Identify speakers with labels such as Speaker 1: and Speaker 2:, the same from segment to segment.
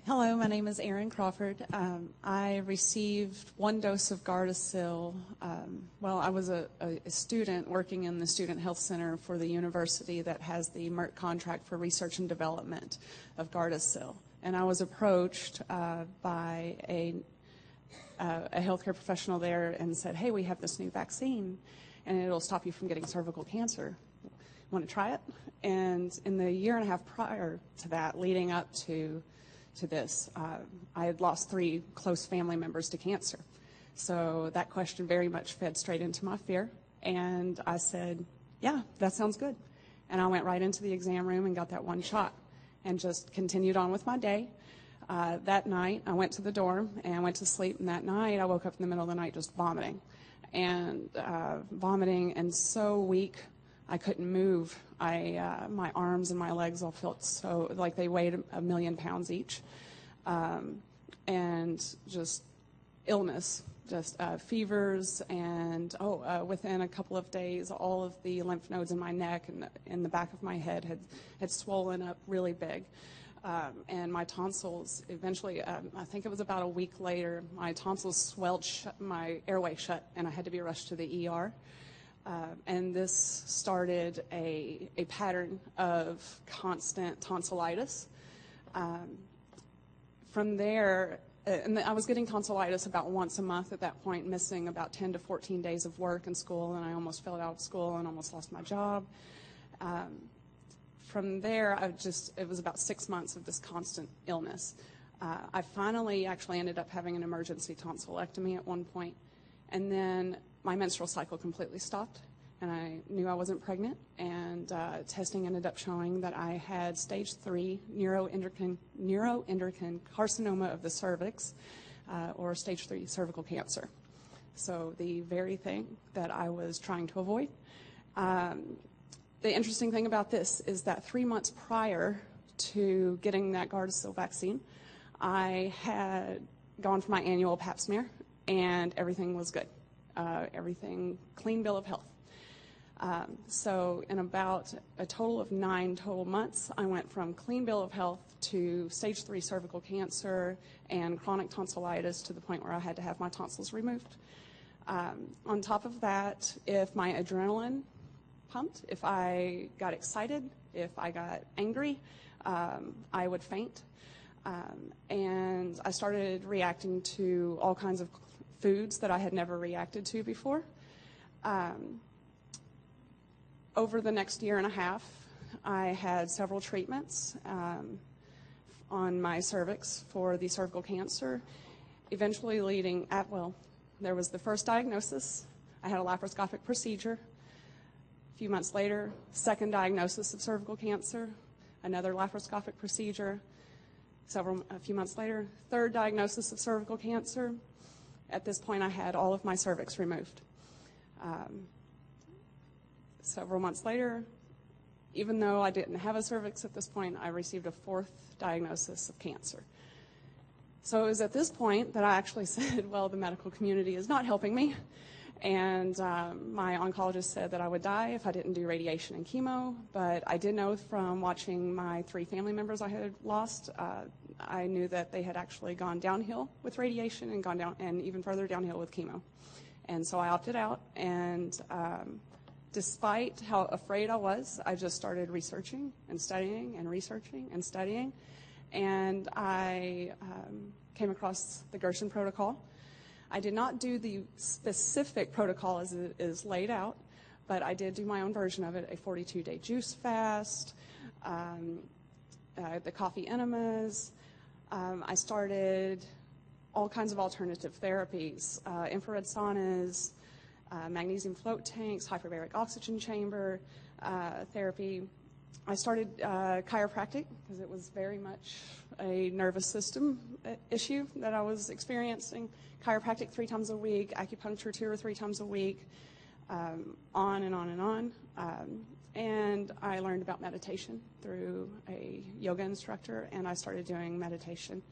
Speaker 1: Hello, my name is Erin Crawford. I received 1 dose of Gardasil. I was a student working in the Student Health Center for the university that has the Merck contract for research and development of Gardasil. And I was approached by a healthcare professional there and said, hey, we have this new vaccine, and it'll stop you from getting cervical cancer. Want to try it? And in the year and a half prior to that, leading up to this, I had lost 3 close family members to cancer. So that question very much fed straight into my fear. And I said, yeah, that sounds good. And I went right into the exam room and got that 1 shot and just continued on with my day. That night, I went to the dorm and went to sleep. And that night, I woke up in the middle of the night just vomiting. And vomiting and so weak, I couldn't move. My arms and my legs all felt so like they weighed 1,000,000 pounds each. And just illness, just fevers, and within a couple of days, all of the lymph nodes in my neck and in the back of my head had swollen up really big. And my tonsils eventually, I think it was about a week later, my tonsils swelled my airway shut, and I had to be rushed to the ER. And this started a pattern of constant tonsillitis. From there, and I was getting tonsillitis about once a month at that point, missing about 10 to 14 days of work and school, and I almost fell out of school and almost lost my job. From there, it was about 6 months of this constant illness. I finally actually ended up having an emergency tonsillectomy at one point, and then my menstrual cycle completely stopped, and I knew I wasn't pregnant, and testing ended up showing that I had stage 3 neuroendocrine carcinoma of the cervix, or stage 3 cervical cancer. So the very thing that I was trying to avoid. The interesting thing about this is that 3 months prior to getting that Gardasil vaccine, I had gone for my annual pap smear, and everything was good. Everything, clean bill of health. So in about a total of 9 total months, I went from clean bill of health to stage 3 cervical cancer and chronic tonsillitis to the point where I had to have my tonsils removed. On top of that, if my adrenaline pumped, if I got excited, if I got angry, I would faint. And I started reacting to all kinds of foods that I had never reacted to before. Over the next year and a half, I had several treatments on my cervix for the cervical cancer, eventually leading at, there was the first diagnosis. I had a laparoscopic procedure. A few months later, second diagnosis of cervical cancer, another laparoscopic procedure. A few months later, third diagnosis of cervical cancer. At this point, I had all of my cervix removed. Several months later, even though I didn't have a cervix at this point, I received a 4th diagnosis of cancer. So it was at this point that I actually said, well, the medical community is not helping me. And my oncologist said that I would die if I didn't do radiation and chemo. But I did know from watching my 3 family members I had lost, I knew that they had actually gone downhill with radiation and gone down and even further downhill with chemo. And so I opted out. And despite how afraid I was, I just started researching and studying and researching and studying. And I came across the Gerson protocol. I did not do the specific protocol as it is laid out, but I did do my own version of it, a 42-day juice fast, the coffee enemas. I started all kinds of alternative therapies, infrared saunas, magnesium float tanks, hyperbaric oxygen chamber therapy. I started chiropractic because it was very much a nervous system issue that I was experiencing. Chiropractic 3 times a week, acupuncture 2 or 3 times a week, on and on and on. And I learned about meditation through a yoga instructor, and I started doing meditation.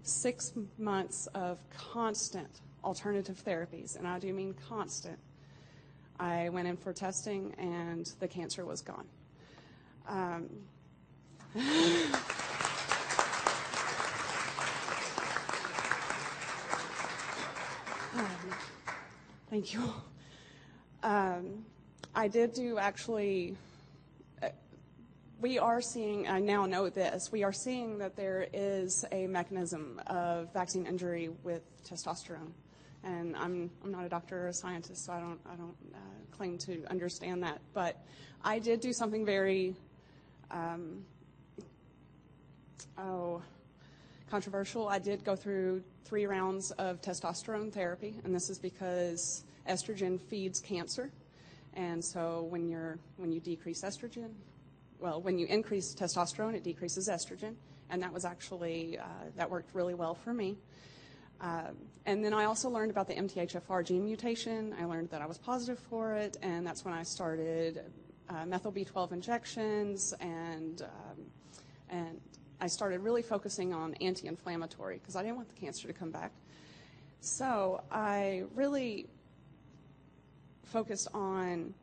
Speaker 1: 6 months of constant alternative therapies, and I do mean constant. I went in for testing, and the cancer was gone. Thank you. I did do actually, we are seeing, I now know this, we are seeing that there is a mechanism of vaccine injury with testosterone. And I'm not a doctor or a scientist, so I don't claim to understand that. But I did do something very, controversial. I did go through 3 rounds of testosterone therapy, and this is because estrogen feeds cancer. And so when you decrease estrogen, well, when you increase testosterone, it decreases estrogen, and that was actually, that worked really well for me. And then I also learned about the MTHFR gene mutation. I learned that I was positive for it, and that's when I started methyl B12 injections, and I started really focusing on anti-inflammatory because I didn't want the cancer to come back. So I really focused on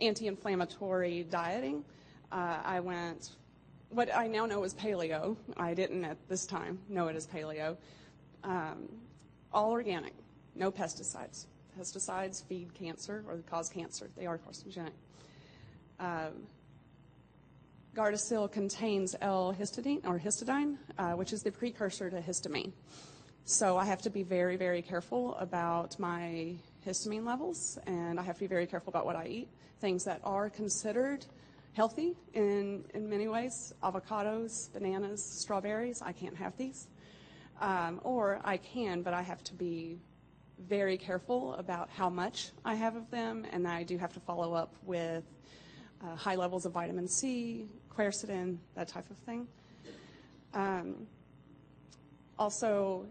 Speaker 1: anti-inflammatory dieting. I went, what I now know is paleo. I didn't at this time know it as paleo. All organic, no pesticides. Pesticides feed cancer or cause cancer. They are carcinogenic. Gardasil contains L-histidine, or histidine, which is the precursor to histamine. So I have to be very, very careful about my histamine levels, and I have to be very careful about what I eat. Things that are considered healthy in many ways, avocados, bananas, strawberries, I can't have these. Or I can, but I have to be very careful about how much I have of them, and I do have to follow up with high levels of vitamin C, quercetin, that type of thing. Also,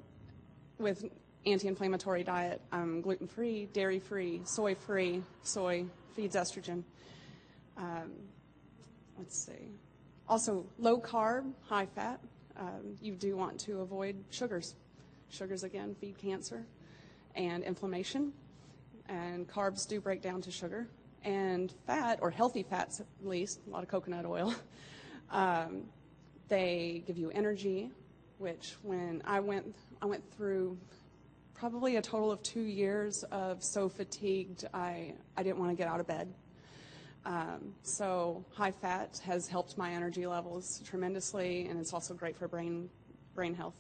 Speaker 1: with anti-inflammatory diet, I'm gluten-free, dairy-free, soy-free. Soy feeds estrogen. Let's see. Also, low-carb, high-fat. You do want to avoid sugars. Sugars, again, feed cancer and inflammation. And carbs do break down to sugar. And fat, or healthy fats at least, a lot of coconut oil, they give you energy, which when I went through probably a total of 2 years of so fatigued, I didn't want to get out of bed. So high fat has helped my energy levels tremendously, and it's also great for brain health.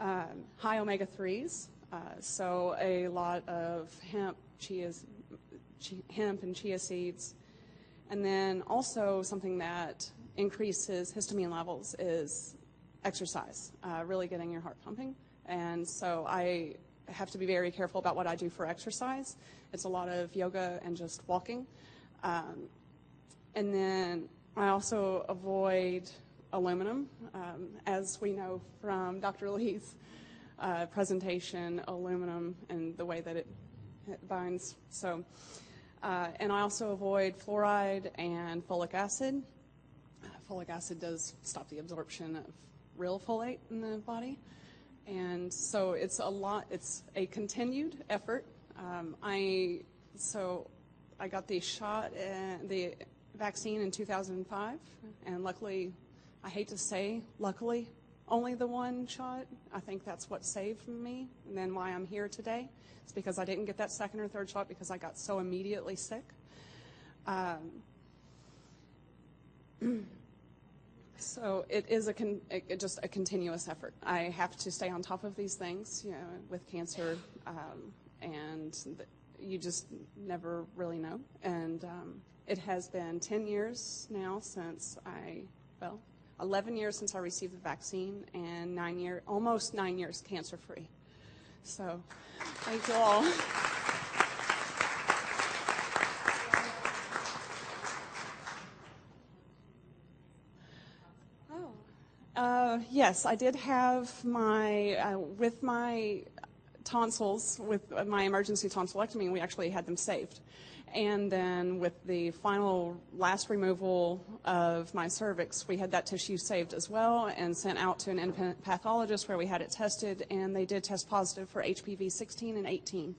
Speaker 1: High omega-3s, so a lot of hemp and chia seeds. And then also something that increases histamine levels is exercise, really getting your heart pumping. And so I have to be very careful about what I do for exercise. It's a lot of yoga and just walking. And then I also avoid aluminum. As we know from Dr. Lee's presentation, aluminum and the way that it binds. So, and I also avoid fluoride and folic acid. Folic acid does stop the absorption of real folate in the body. And so it's a continued effort. I got the shot, the vaccine in 2005, and luckily, I hate to say luckily, only the one shot. I think that's what saved me, and then why I'm here today. It's because I didn't get that second or third shot because I got so immediately sick. So it is just a continuous effort. I have to stay on top of these things, with cancer, and you just never really know. And it has been 10 years now since 11 years since I received the vaccine, and almost 9 years cancer-free. So thank you all. Yes, I did have with my tonsils, with my emergency tonsillectomy, we actually had them saved. And then with the last removal of my cervix, we had that tissue saved as well and sent out to an independent pathologist where we had it tested, and they did test positive for HPV 16 and 18,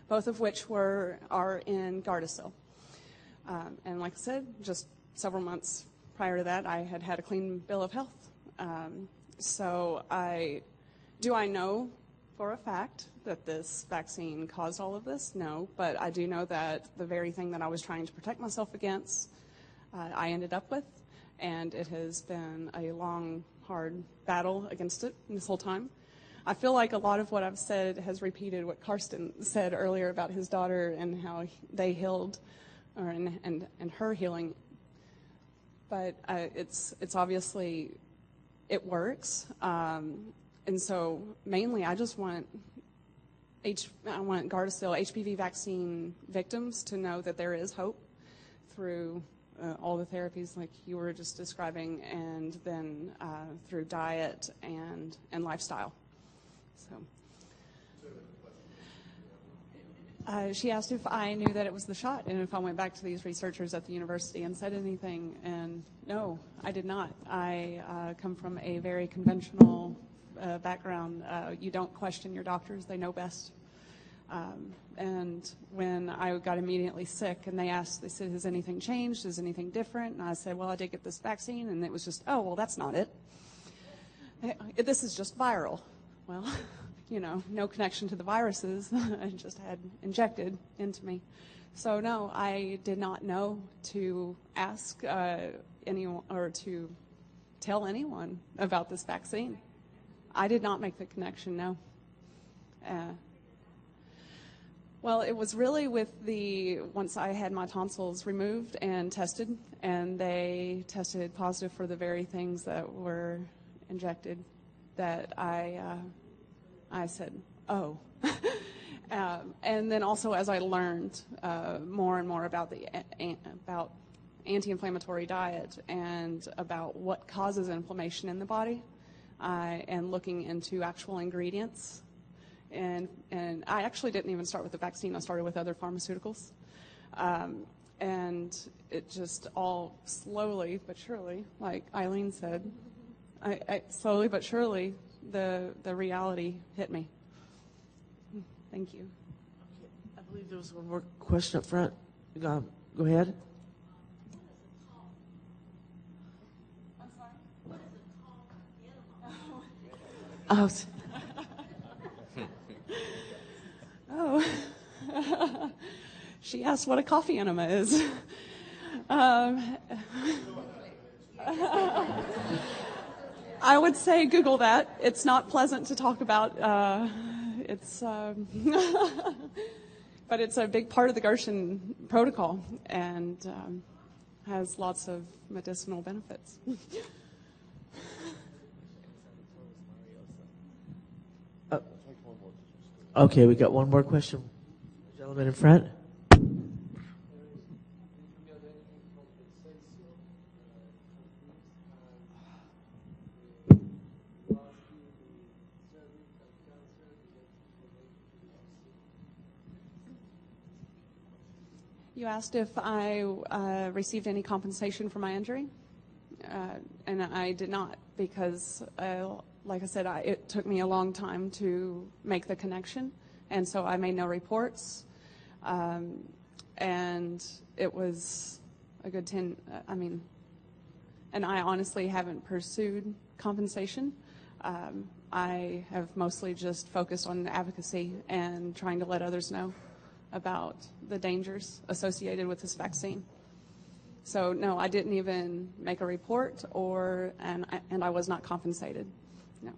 Speaker 1: both of which are in Gardasil. And like I said, just several months prior to that, I had had a clean bill of health. So do I know for a fact that this vaccine caused all of this, no, but I do know that the very thing that I was trying to protect myself against, I ended up with, and it has been a long, hard battle against it this whole time. I feel like a lot of what I've said has repeated what Karsten said earlier about his daughter and how they healed, and her healing. But it's obviously, it works. And so mainly I just want Gardasil HPV vaccine victims to know that there is hope through all the therapies like you were just describing, and then through diet and lifestyle. So she asked if I knew that it was the shot and if I went back to these researchers at the university and said anything, and no, I did not. I come from a very conventional background. You don't question your doctors, they know best. And when I got immediately sick and they said, has anything changed? Is anything different? And I said, well, I did get this vaccine, and it was just, oh, well, that's not it. This is just viral. Well, you know, no connection to the viruses. I just had injected into me. So no, I did not know to ask anyone or to tell anyone about this vaccine. I did not make the connection, no. Well, it was really with once I had my tonsils removed and tested, and they tested positive for the very things that were injected, that I said, oh. And then also as I learned more and more about about anti-inflammatory diet and about what causes inflammation in the body, and looking into actual ingredients. And I actually didn't even start with the vaccine. I started with other pharmaceuticals. And it just all slowly but surely, like Eileen said, slowly but surely, the reality hit me. Thank you.
Speaker 2: Okay. I believe there was one more question up front. Go ahead.
Speaker 1: I'm sorry? What is it called? Oh. She asked what a coffee enema is. I would say Google that. It's not pleasant to talk about. But it's a big part of the Gershon protocol and has lots of medicinal benefits.
Speaker 2: Okay, we got one more question. Gentleman in front.
Speaker 1: You asked if I received any compensation for my injury, and I did not, because, like I said, it took me a long time to make the connection, and so I made no reports, and it was a good 10, and I honestly haven't pursued compensation. I have mostly just focused on advocacy and trying to let others know about the dangers associated with this vaccine. So no, I didn't even make a report, and I was not compensated. No.